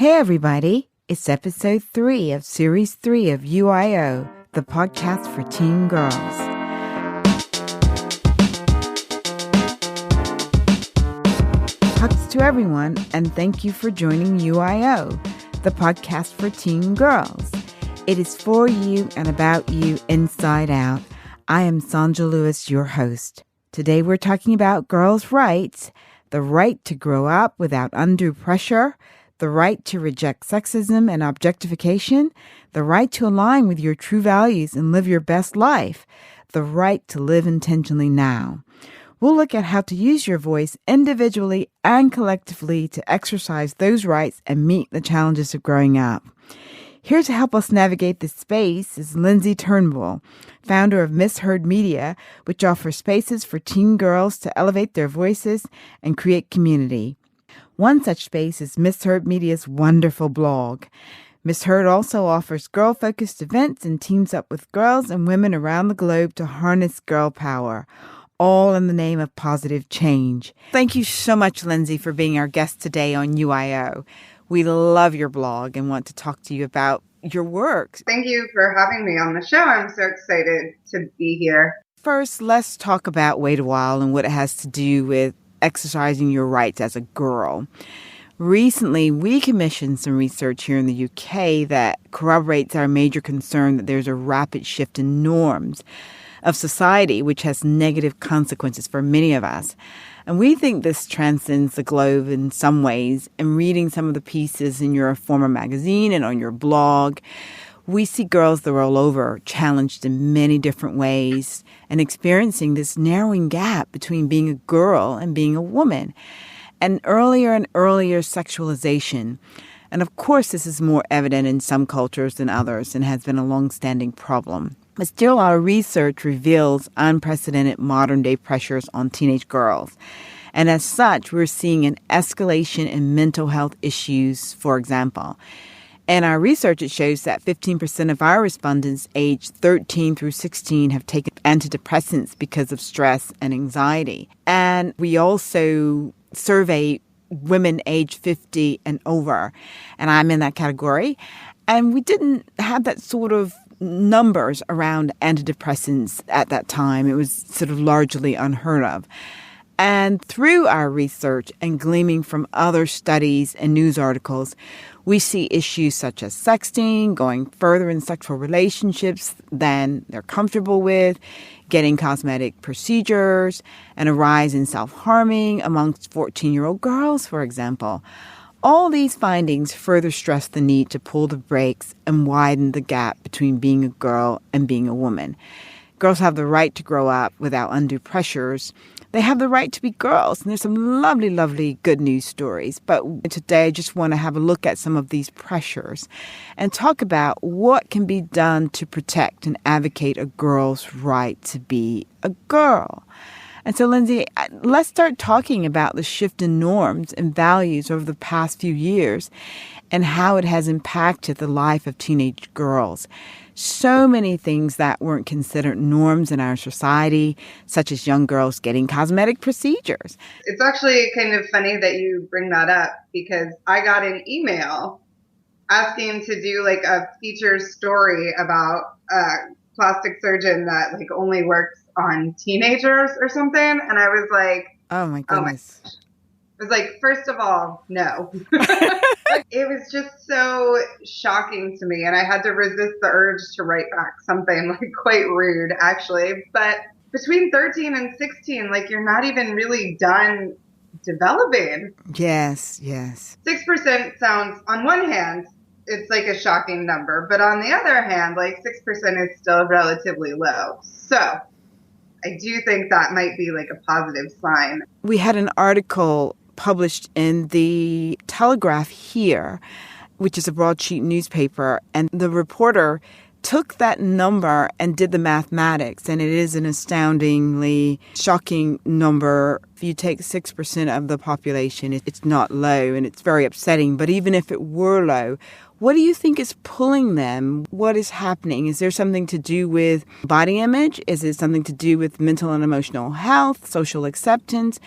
Hey everybody, it's episode 3 of series 3 of UIO, the podcast for teen girls. Hugs to everyone, and thank you for joining UIO, the podcast for teen girls. It is for you and about you inside out. I am Sonja Lewis, your host. Today we're talking about girls' rights, the right to grow up without undue pressure, the right to reject sexism and objectification, the right to align with your true values and live your best life, the right to live intentionally now. We'll look at how to use your voice individually and collectively to exercise those rights and meet the challenges of growing up. Here to help us navigate this space is Lindsey Turnbull, founder of Misheard Media, which offers spaces for teen girls to elevate their voices and create community. One such space is Misheard Media's wonderful blog. Misheard also offers girl-focused events and teams up with girls and women around the globe to harness girl power, all in the name of positive change. Thank you so much, Lindsey, for being our guest today on UIO. We love your blog and want to talk to you about your work. Thank you for having me on the show. I'm so excited to be here. First, let's talk about Wait a While and what it has to do with exercising your rights as a girl. Recently, we commissioned some research here in the UK that corroborates our major concern that there's a rapid shift in norms of society, which has negative consequences for many of us. And we think this transcends the globe in some ways. And reading some of the pieces in your former magazine and on your blog, we see girls the world over challenged in many different ways and experiencing this narrowing gap between being a girl and being a woman, and earlier sexualization. And of course, this is more evident in some cultures than others and has been a long-standing problem. But still, our research reveals unprecedented modern-day pressures on teenage girls. And as such, we're seeing an escalation in mental health issues, for example. In our research, it shows that 15% of our respondents aged 13 through 16 have taken antidepressants because of stress and anxiety. And we also survey women aged 50 and over, and I'm in that category. And we didn't have that sort of numbers around antidepressants at that time. It was sort of largely unheard of. And through our research and gleaming from other studies and news articles, we see issues such as sexting, going further in sexual relationships than they're comfortable with, getting cosmetic procedures, and a rise in self-harming amongst 14-year-old girls, for example. All these findings further stress the need to pull the brakes and widen the gap between being a girl and being a woman. Girls have the right to grow up without undue pressures. They have the right to be girls. And there's some lovely, lovely good news stories. But today I just want to have a look at some of these pressures and talk about what can be done to protect and advocate a girl's right to be a girl. And so, Lindsey, let's start talking about the shift in norms and values over the past few years and how it has impacted the life of teenage girls. So many things that weren't considered norms in our society, such as young girls getting cosmetic procedures. It's actually kind of funny that you bring that up because I got an email asking to do like a feature story about a plastic surgeon that like only works on teenagers or something. And I was like, oh my goodness. I was like, first of all, no. It was just so shocking to me. And I had to resist the urge to write back something like quite rude, actually. But between 13 and 16, like you're not even really done developing. Yes. 6% sounds, on one hand, it's like a shocking number. But on the other hand, like 6% is still relatively low. So I do think that might be like a positive sign. We had an article published in the Telegraph here, which is a broadsheet newspaper, and the reporter took that number and did the mathematics, and it is an astoundingly shocking number. If you take 6% of the population, it's not low, and it's very upsetting. But even if it were low, what do you think is pulling them? What is happening? Is there something to do with body image? Is it something to do with mental and emotional health, social acceptance?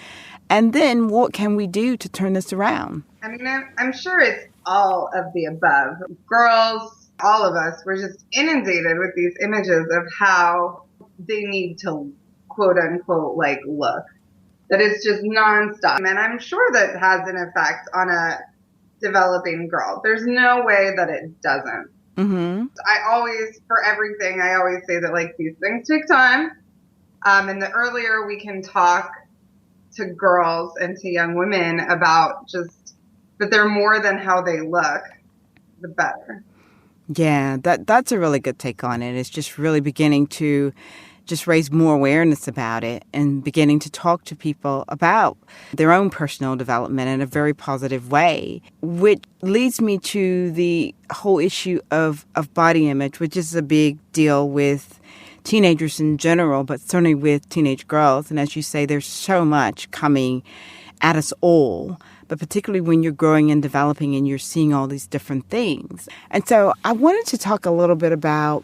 And then what can we do to turn this around? I mean, I'm sure it's all of the above. Girls, all of us, were just inundated with these images of how they need to, quote unquote, like look. That it's just nonstop. And I'm sure that has an effect on a developing girl. There's no way that it doesn't. Mm-hmm. For everything, I always say that like these things take time. And the earlier we can talk to girls and to young women about just that they're more than how they look, the better. Yeah, that's a really good take on it. It's just really beginning to just raise more awareness about it and beginning to talk to people about their own personal development in a very positive way, which leads me to the whole issue of body image, which is a big deal with teenagers in general, but certainly with teenage girls. And as you say, there's so much coming at us all, but particularly when you're growing and developing and you're seeing all these different things. And so I wanted to talk a little bit about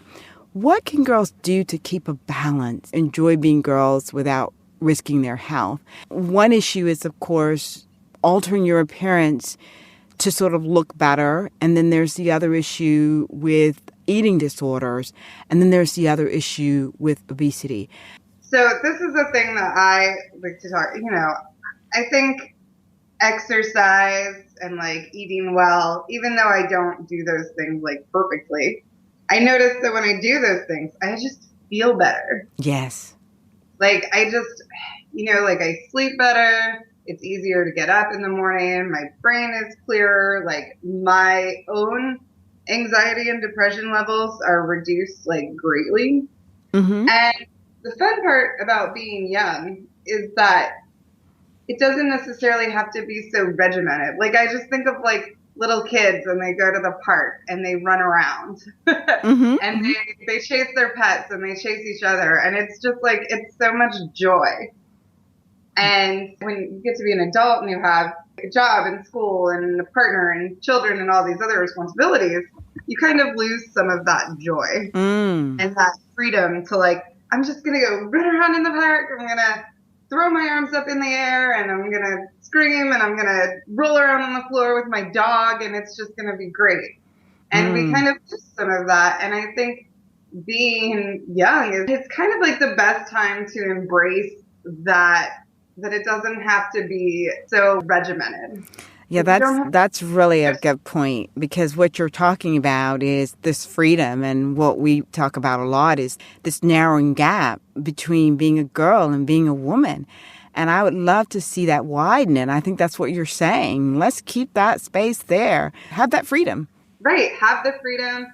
what can girls do to keep a balance, enjoy being girls without risking their health? One issue is, of course, altering your appearance to sort of look better. And then there's the other issue with eating disorders. And then there's the other issue with obesity. So this is a thing that I like to talk, I think exercise and like eating well, even though I don't do those things like perfectly, I notice that when I do those things, I just feel better. Yes. Like I just, like I sleep better. It's easier to get up in the morning. My brain is clearer. Like my own anxiety and depression levels are reduced like greatly. Mm-hmm. And the fun part about being young is that it doesn't necessarily have to be so regimented. Like I just think of like little kids and they go to the park and they run around Mm-hmm. and they chase their pets and they chase each other. And it's just like, it's so much joy. And when you get to be an adult and you have a job and school and a partner and children and all these other responsibilities, you kind of lose some of that joy and that freedom to like, I'm just going to go run around in the park. I'm going to throw my arms up in the air and I'm going to scream and I'm going to roll around on the floor with my dog and it's just going to be great. And we kind of lose some of that. And I think being young is kind of like the best time to embrace that it doesn't have to be so regimented. Yeah, that's really a good point, because what you're talking about is this freedom, and what we talk about a lot is this narrowing gap between being a girl and being a woman. And I would love to see that widen, and I think that's what you're saying. Let's keep that space there. Have that freedom. Right. Have the freedom.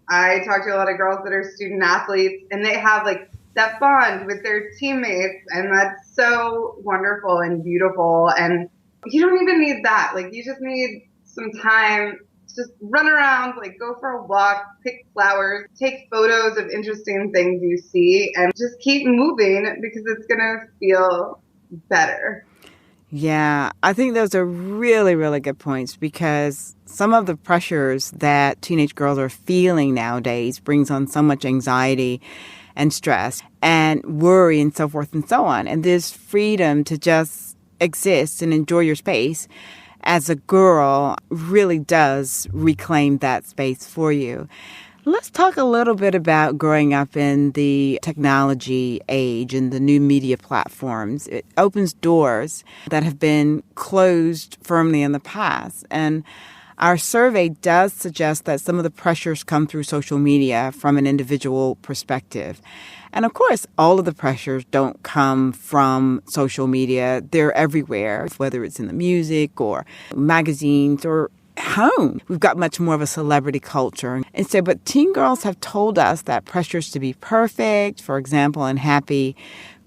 I talk to a lot of girls that are student athletes, and they have like that bond with their teammates, and that's so wonderful and beautiful. And you don't even need that. Like you just need some time to just run around, like go for a walk, pick flowers, take photos of interesting things you see, and just keep moving because it's going to feel better. Yeah, I think those are really, really good points, because some of the pressures that teenage girls are feeling nowadays brings on so much anxiety and stress and worry and so forth and so on. And this freedom to just exist and enjoy your space as a girl really does reclaim that space for you. Let's talk a little bit about growing up in the technology age and the new media platforms. It opens doors that have been closed firmly in the past. And our survey does suggest that some of the pressures come through social media from an individual perspective. And of course, all of the pressures don't come from social media. They're everywhere, whether it's in the music or magazines or home. We've got much more of a celebrity culture. And so, but teen girls have told us that pressures to be perfect, for example, and happy,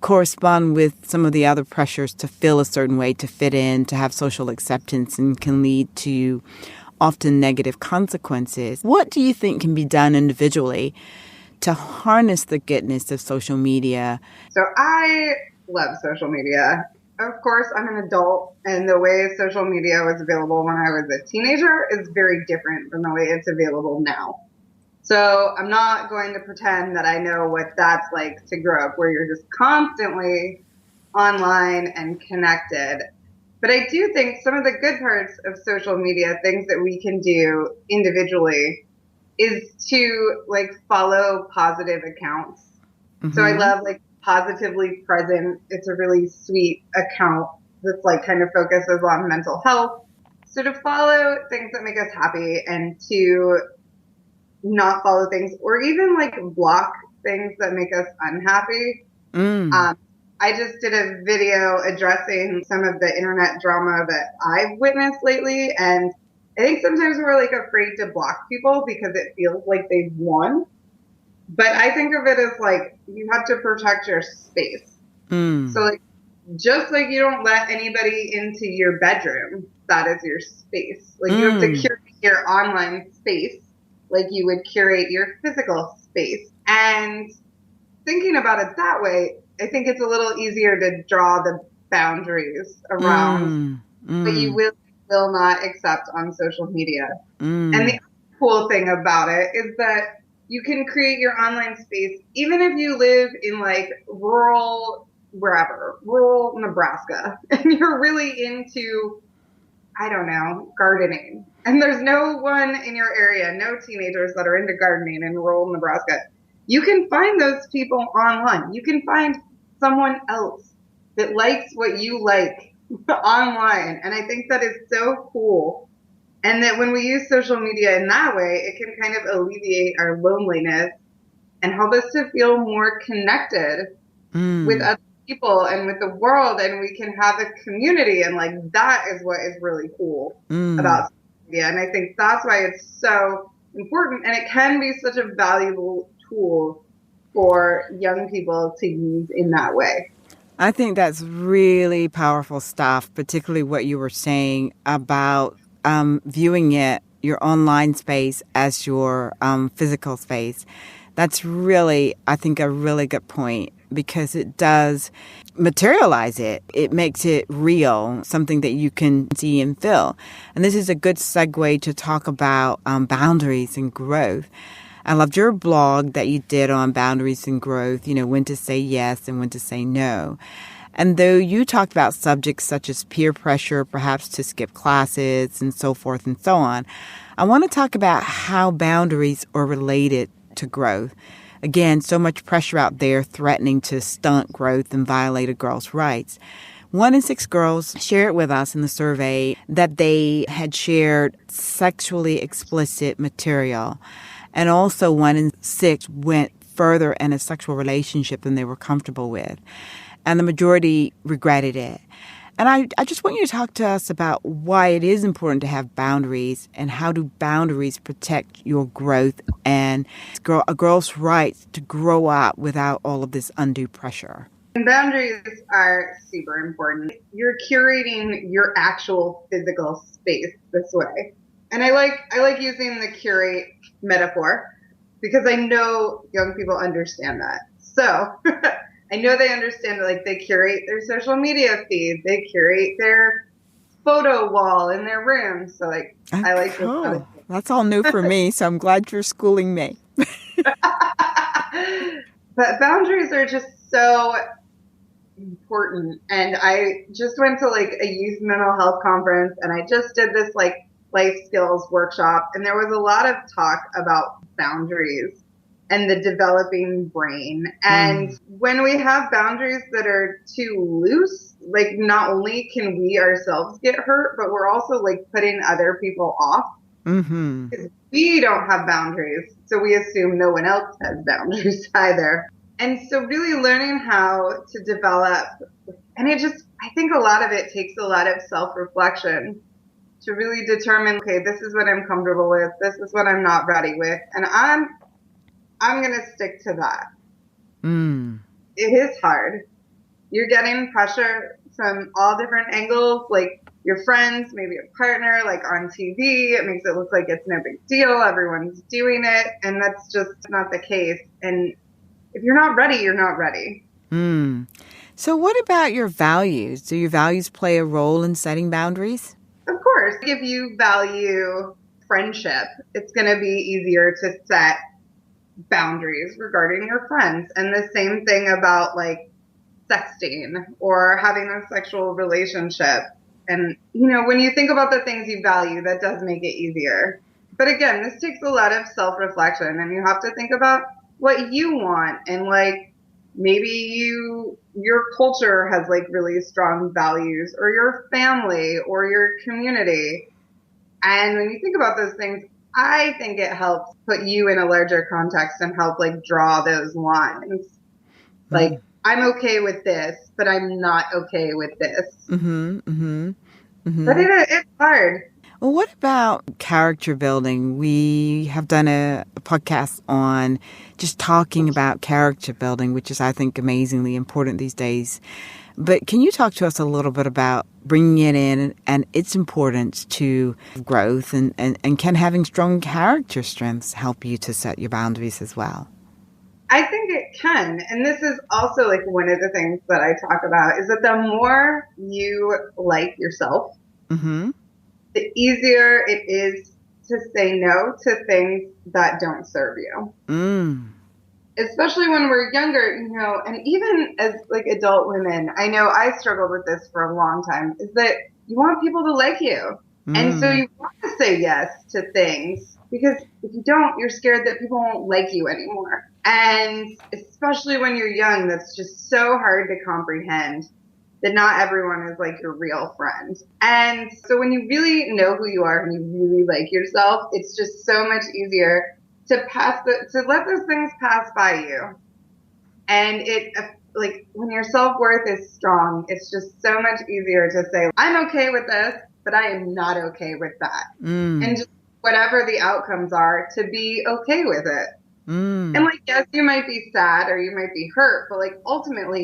correspond with some of the other pressures to feel a certain way, to fit in, to have social acceptance, and can lead to often negative consequences. What do you think can be done individually to harness the goodness of social media? So I love social media. Of course, I'm an adult, and the way social media was available when I was a teenager is very different than the way it's available now. So I'm not going to pretend that I know what that's like to grow up where you're just constantly online and connected. But I do think some of the good parts of social media, things that we can do individually, is to like follow positive accounts. So I love like Positively Present. It's a really sweet account that's like kind of focuses on mental health. So to follow things that make us happy and to not follow things or even like block things that make us unhappy. I just did a video addressing some of the internet drama that I've witnessed lately. And I think sometimes we're like afraid to block people because it feels like they've won. But I think of it as like you have to protect your space. So like just like you don't let anybody into your bedroom, that is your space. Like you have to curate your online space like you would curate your physical space. And thinking about it that way, I think it's a little easier to draw the boundaries around what you will not accept on social media. And the cool thing about it is that you can create your online space even if you live in like rural Nebraska, and you're really into, I don't know, gardening. And there's no one in your area, no teenagers that are into gardening in rural Nebraska. You can find those people online. You can find someone else that likes what you like online. And I think that is so cool. And that when we use social media in that way, it can kind of alleviate our loneliness and help us to feel more connected with other people and with the world. And we can have a community. And like, that is what is really cool about social media. And I think that's why it's so important. And it can be such a valuable tool for young people to use in that way. I think that's really powerful stuff, particularly what you were saying about viewing your online space as your physical space. That's really, I think, a really good point because it does materialize it. It makes it real, something that you can see and feel. And this is a good segue to talk about boundaries and growth. I loved your blog that you did on boundaries and growth, when to say yes and when to say no. And though you talked about subjects such as peer pressure, perhaps to skip classes and so forth and so on, I want to talk about how boundaries are related to growth. Again, so much pressure out there threatening to stunt growth and violate a girl's rights. 1 in 6 girls shared with us in the survey that they had shared sexually explicit material. And also 1 in 6 went further in a sexual relationship than they were comfortable with. And the majority regretted it. And I just want you to talk to us about why it is important to have boundaries and how do boundaries protect your growth and a girl's rights to grow up without all of this undue pressure. And boundaries are super important. You're curating your actual physical space this way. And I like using the curate metaphor because I know young people understand that. So I know they understand that, like, they curate their social media feed, they curate their photo wall in their room. So like, I like this. That's all new for me. So I'm glad you're schooling me. But boundaries are just so important. And I just went to like a youth mental health conference and I just did this like life skills workshop. And there was a lot of talk about boundaries and the developing brain. And when we have boundaries that are too loose, like not only can we ourselves get hurt, but we're also like putting other people off. Because we don't have boundaries. So we assume no one else has boundaries either. And so really learning how to develop, and I think a lot of it takes a lot of self-reflection to really determine, okay, this is what I'm comfortable with. This is what I'm not ready with. And I'm going to stick to that. It is hard. You're getting pressure from all different angles, like your friends, maybe a partner, like on TV. It makes it look like it's no big deal. Everyone's doing it. And that's just not the case. And if you're not ready, you're not ready. So what about your values? Do your values play a role in setting boundaries? Of course. If you value friendship, it's going to be easier to set boundaries regarding your friends. And the same thing about like sexting or having a sexual relationship. And, when you think about the things you value, that does make it easier. But again, this takes a lot of self-reflection, and you have to think about what you want, and like maybe your culture has like really strong values, or your family or your community. And when you think about those things, I think it helps put you in a larger context and help like draw those lines. Like, I'm okay with this, but I'm not okay with this. But it's hard. Well, what about character building? We have done a podcast on just talking about character building, which is, I think, amazingly important these days. But can you talk to us a little bit about bringing it in and its importance to growth? And can having strong character strengths help you to set your boundaries as well? I think it can. And this is also like one of the things that I talk about is that the more you like yourself, the easier it is to say no to things that don't serve you. Especially when we're younger, and even as like adult women, I know I struggled with this for a long time, is that you want people to like you. And so you want to say yes to things, because if you don't, you're scared that people won't like you anymore. And especially when you're young, that's just so hard to comprehend, that not everyone is like your real friend. And so when you really know who you are and you really like yourself, it's just so much easier to let those things pass by you. And like when your self-worth is strong, it's just so much easier to say, I'm okay with this, but I am not okay with that. And just whatever the outcomes are, to be okay with it. And like, yes, you might be sad or you might be hurt, but like ultimately,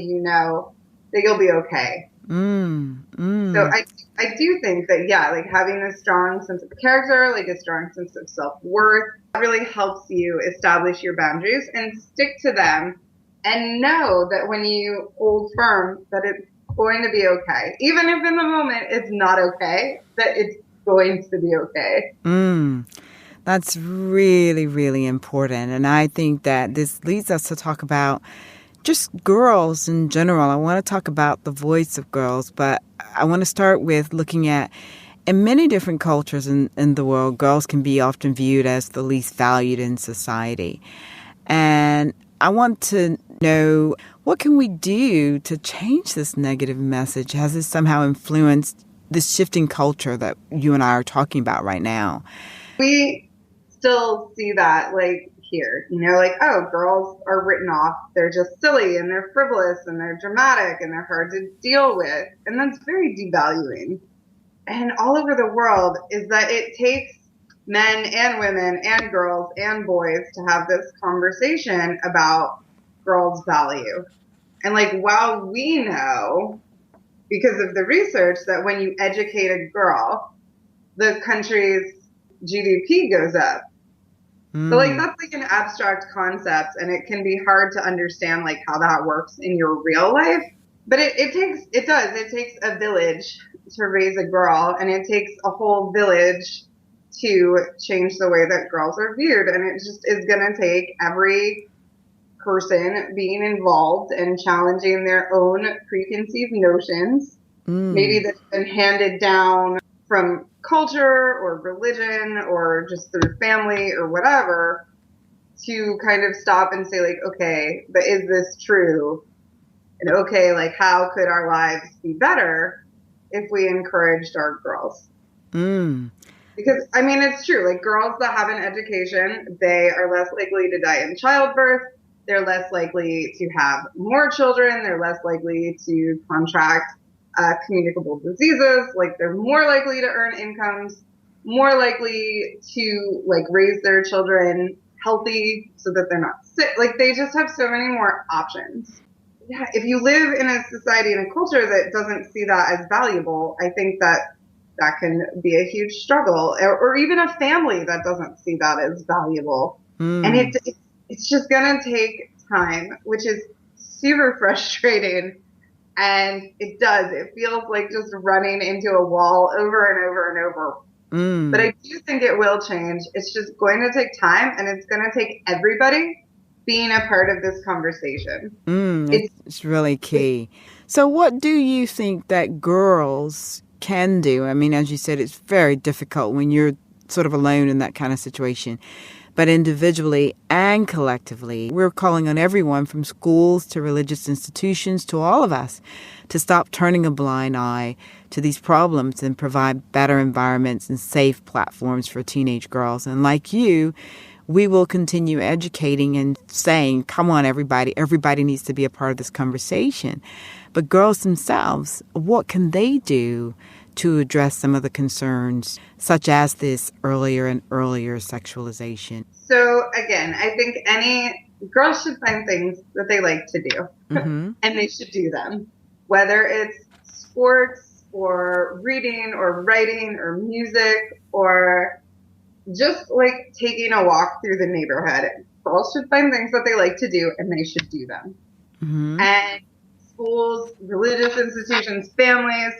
that you'll be okay. So I do think that, yeah, like having a strong sense of character, like a strong sense of self-worth, really helps you establish your boundaries and stick to them, and know that when you hold firm, that it's going to be okay. Even if in the moment it's not okay, that it's going to be okay. That's really, really important. And I think that this leads us to talk about just girls in general. I want to talk about the voice of girls, but I want to start with looking at, in many different cultures in the world, girls can be often viewed as the least valued in society. And I want to know, what can we do to change this negative message? Has this somehow influenced this shifting culture that you and I are talking about right now? We still see that, like, here, like, oh, girls are written off. They're just silly and they're frivolous and they're dramatic and they're hard to deal with. And that's very devaluing. And all over the world is that it takes men and women and girls and boys to have this conversation about girls' value. And like, while we know, because of the research, that when you educate a girl, the country's GDP goes up. So like, that's like an abstract concept, and it can be hard to understand like how that works in your real life. But it takes a village to raise a girl, and it takes a whole village to change the way that girls are viewed. And it just is going to take every person being involved and challenging their own preconceived notions, maybe that's been handed down from culture or religion or just through family or whatever, to kind of stop and say like, okay, but is this true? And okay, like, how could our lives be better if we encouraged our girls? Because, I mean, it's true. Like, girls that have an education, they are less likely to die in childbirth. They're less likely to have more children. They're less likely to contract communicable diseases. Like, they're more likely to earn incomes, more likely to, like, raise their children healthy so that they're not sick. Like, they just have so many more options. Yeah, if you live in a society and a culture that doesn't see that as valuable, I think that can be a huge struggle, or even a family that doesn't see that as valuable. And it's just going to take time, which is super frustrating. And it feels like just running into a wall over and over and over. But I do think it will change. It's just going to take time, and it's going to take everybody being a part of this conversation. It's really key. So what do you think that girls can do. I mean, as you said, it's very difficult when you're sort of alone in that kind of situation. But individually and collectively, we're calling on everyone from schools to religious institutions to all of us to stop turning a blind eye to these problems and provide better environments and safe platforms for teenage girls. And like you, we will continue educating and saying, come on, everybody needs to be a part of this conversation. But girls themselves, what can they do to address some of the concerns, such as this earlier and earlier sexualization? So again, I think any girls should find things that they like to do, and they should do them, whether it's sports or reading or writing or music or just like taking a walk through the neighborhood. Girls should find things that they like to do, and they should do them. And schools, religious institutions, families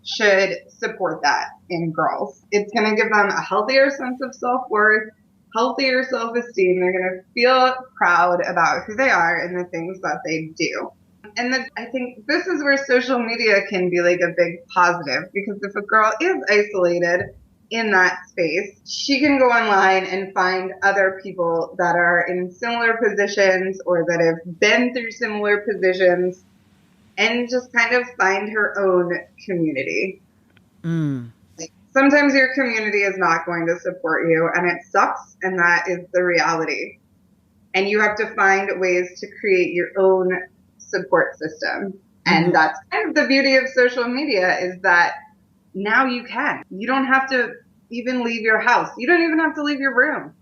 should support that in girls. It's going to give them a healthier sense of self-worth, healthier self-esteem. They're going to feel proud about who they are and the things that they do. And I think this is where social media can be like a big positive, because if a girl is isolated in that space, she can go online and find other people that are in similar positions or that have been through similar positions and just kind of find her own community. Like, sometimes your community is not going to support you, and it sucks, and that is the reality. And you have to find ways to create your own support system. And that's kind of the beauty of social media, is that now you can. You don't have to even leave your house. You don't even have to leave your room.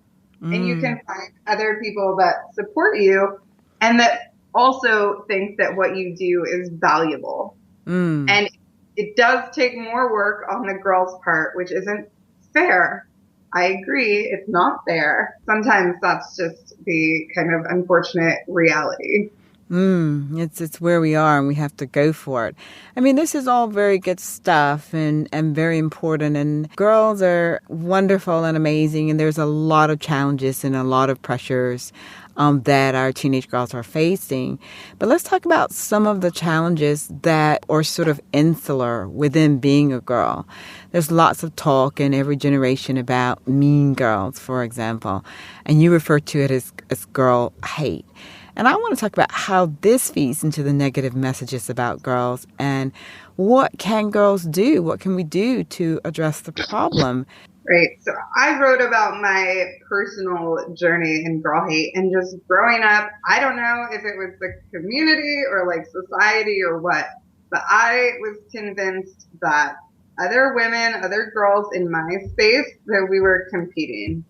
And you can find other people that support you and that also think that what you do is valuable. And it does take more work on the girl's part, which isn't fair. I agree. It's not fair. Sometimes that's just the kind of unfortunate reality. It's where we are, and we have to go for it. I mean, this is all very good stuff and very important, and girls are wonderful and amazing, and there's a lot of challenges and a lot of pressures that our teenage girls are facing. But let's talk about some of the challenges that are sort of insular within being a girl. There's lots of talk in every generation about mean girls, for example, and you refer to it as girl hate. And I want to talk about how this feeds into the negative messages about girls and what can girls do? What can we do to address the problem? Right. So I wrote about my personal journey in girl hate and just growing up. I don't know if it was the community or like society or what, but I was convinced that other women, other girls in my space, that we were competing.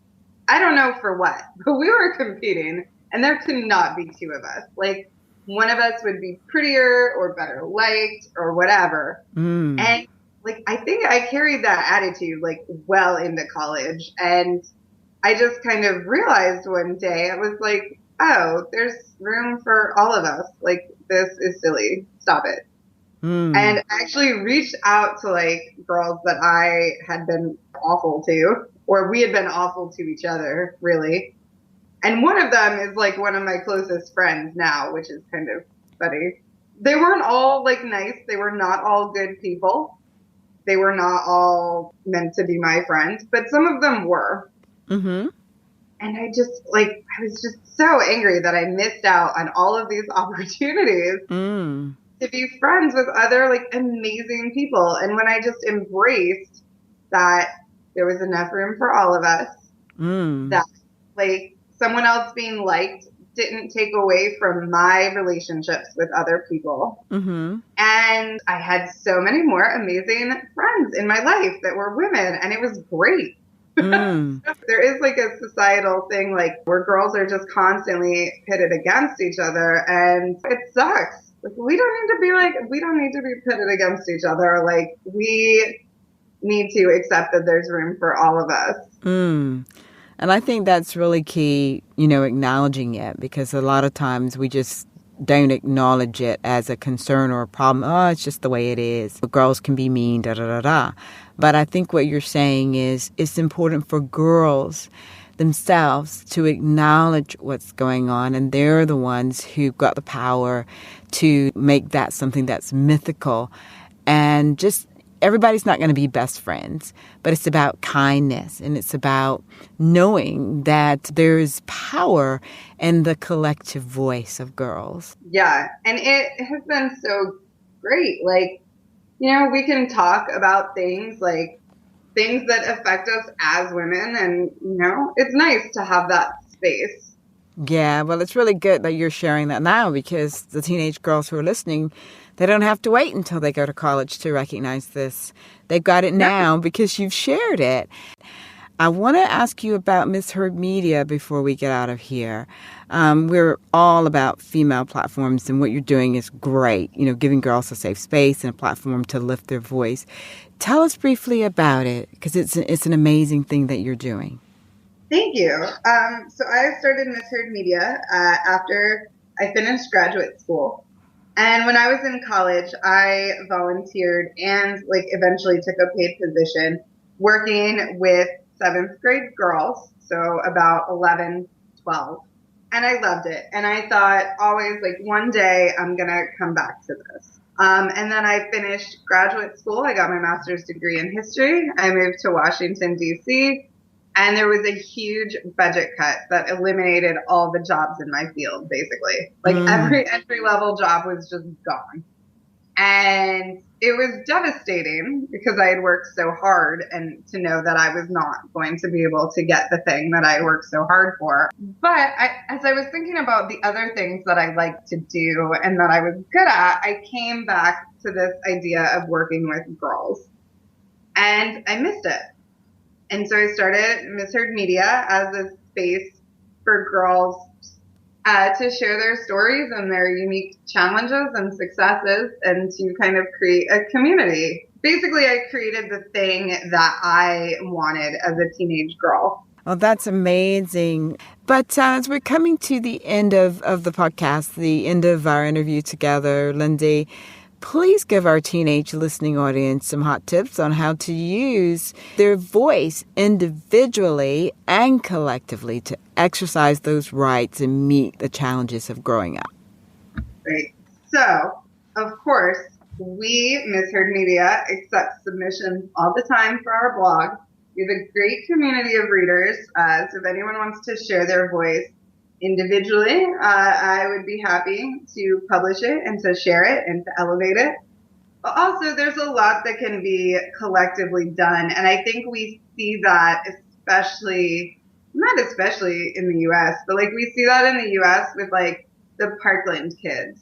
I don't know for what, but we were competing. And there could not be two of us. Like, one of us would be prettier or better liked or whatever. And, like, I think I carried that attitude, like, well into college. And I just kind of realized one day, I was like, oh, there's room for all of us. Like, this is silly. Stop it. And I actually reached out to, like, girls that I had been awful to, or we had been awful to each other, really. And one of them is like one of my closest friends now, which is kind of funny. They weren't all like nice. They were not all good people. They were not all meant to be my friends, but some of them were. And I was just so angry that I missed out on all of these opportunities to be friends with other like amazing people. And when I just embraced that there was enough room for all of us, that like, someone else being liked didn't take away from my relationships with other people. And I had so many more amazing friends in my life that were women, and it was great. There is like a societal thing, like where girls are just constantly pitted against each other, and it sucks. Like, we don't need to be pitted against each other. Like, we need to accept that there's room for all of us. And I think that's really key, acknowledging it, because a lot of times we just don't acknowledge it as a concern or a problem. Oh, it's just the way it is. Girls can be mean, da-da-da-da. But I think what you're saying is it's important for girls themselves to acknowledge what's going on, and they're the ones who've got the power to make that something that's mythical and just everybody's not going to be best friends, but it's about kindness, and it's about knowing that there's power in the collective voice of girls. Yeah, and it has been so great. Like, we can talk about things that affect us as women, and, it's nice to have that space. Yeah, well, it's really good that you're sharing that now, because the teenage girls who are listening, they don't have to wait until they go to college to recognize this. They've got it now because you've shared it. I want to ask you about Misheard Media before we get out of here. We're all about female platforms, and what you're doing is great, giving girls a safe space and a platform to lift their voice. Tell us briefly about it, because it's an amazing thing that you're doing. Thank you. So I started Misheard Media after I finished graduate school. And when I was in college, I volunteered and eventually took a paid position working with 7th grade girls, so about 11, 12. And I loved it. And I thought always, one day I'm going to come back to this. And then I finished graduate school. I got my master's degree in history. I moved to Washington, D.C., and there was a huge budget cut that eliminated all the jobs in my field, basically. Every entry-level job was just gone. And it was devastating because I had worked so hard, and to know that I was not going to be able to get the thing that I worked so hard for. But as I was thinking about the other things that I liked to do and that I was good at, I came back to this idea of working with girls. And I missed it. And so I started Misheard Media as a space for girls to share their stories and their unique challenges and successes, and to kind of create a community. Basically, I created the thing that I wanted as a teenage girl. Oh, that's amazing. But as we're coming to the end of the podcast, the end of our interview together, Lindsey, please give our teenage listening audience some hot tips on how to use their voice individually and collectively to exercise those rights and meet the challenges of growing up. Great. So, of course, we, Misheard Media, accept submissions all the time for our blog. We have a great community of readers, so if anyone wants to share their voice individually, I would be happy to publish it and to share it and to elevate it. But also, there's a lot that can be collectively done. And I think we see that not especially in the U.S., but we see that in the U.S. with the Parkland kids.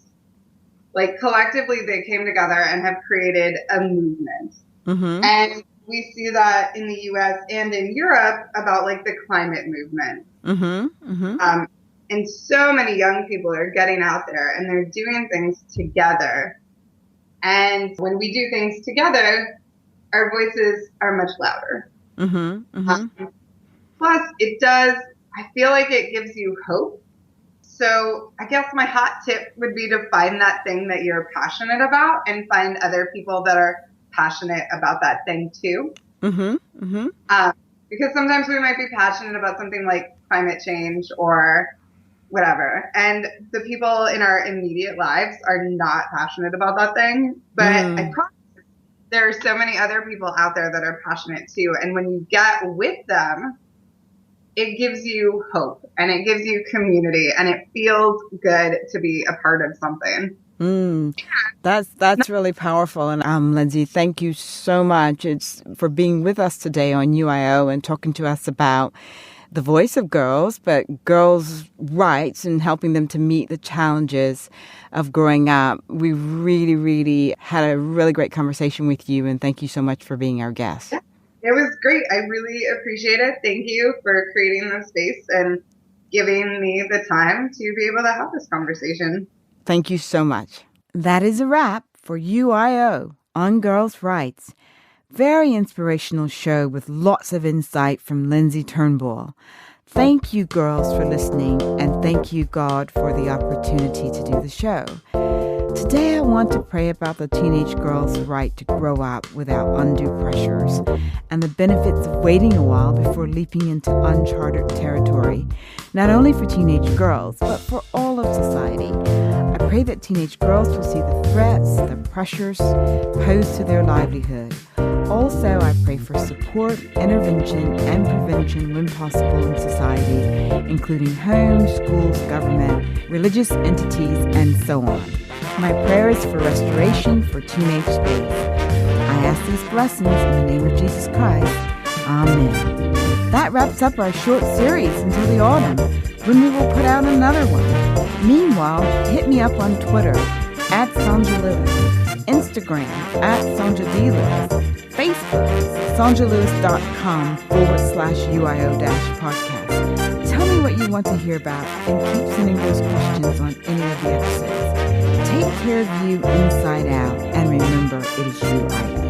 Collectively, they came together and have created a movement. Mm-hmm. And we see that in the U.S. and in Europe about the climate movement. Mm-hmm. Mm-hmm. And so many young people are getting out there and they're doing things together. And when we do things together, our voices are much louder. Mm-hmm. Mm-hmm. Plus, I feel like it gives you hope. So I guess my hot tip would be to find that thing that you're passionate about and find other people that are passionate about that thing too. Mm-hmm. Mm-hmm. Because sometimes we might be passionate about something like climate change or whatever, and the people in our immediate lives are not passionate about that thing. But I promise there are so many other people out there that are passionate too. And when you get with them, it gives you hope and it gives you community, and it feels good to be a part of something. That's really powerful. And Lindsey, thank you so much for being with us today on UIO and talking to us about the voice of girls, but girls' rights and helping them to meet the challenges of growing up. We really, really had a really great conversation with you, and thank you so much for being our guest. Yeah, it was great. I really appreciate it. Thank you for creating this space and giving me the time to be able to have this conversation. Thank you so much. That is a wrap for UIO on Girls' Rights. Very inspirational show with lots of insight from Lindsey Turnbull. Thank you, girls, for listening, and thank you, God, for the opportunity to do the show. Today, I want to pray about the teenage girl's right to grow up without undue pressures and the benefits of waiting a while before leaping into uncharted territory, not only for teenage girls, but for all of society. I pray that teenage girls will see the threats, the pressures posed to their livelihood. Also, I pray for support, intervention, and prevention when possible in society, including homes, schools, government, religious entities, and so on. My prayer is for restoration for teenage space. I ask these blessings in the name of Jesus Christ. Amen. That wraps up our short series until the autumn, when we will put out another one. Meanwhile, hit me up on Twitter, @Sonja Lewis, Instagram, @SonjaDLewis, Facebook, sonjalewis.com/UIO-podcast. Tell me what you want to hear about and keep sending those questions on any of the episodes. Take care of you inside out, and remember, it is you I am.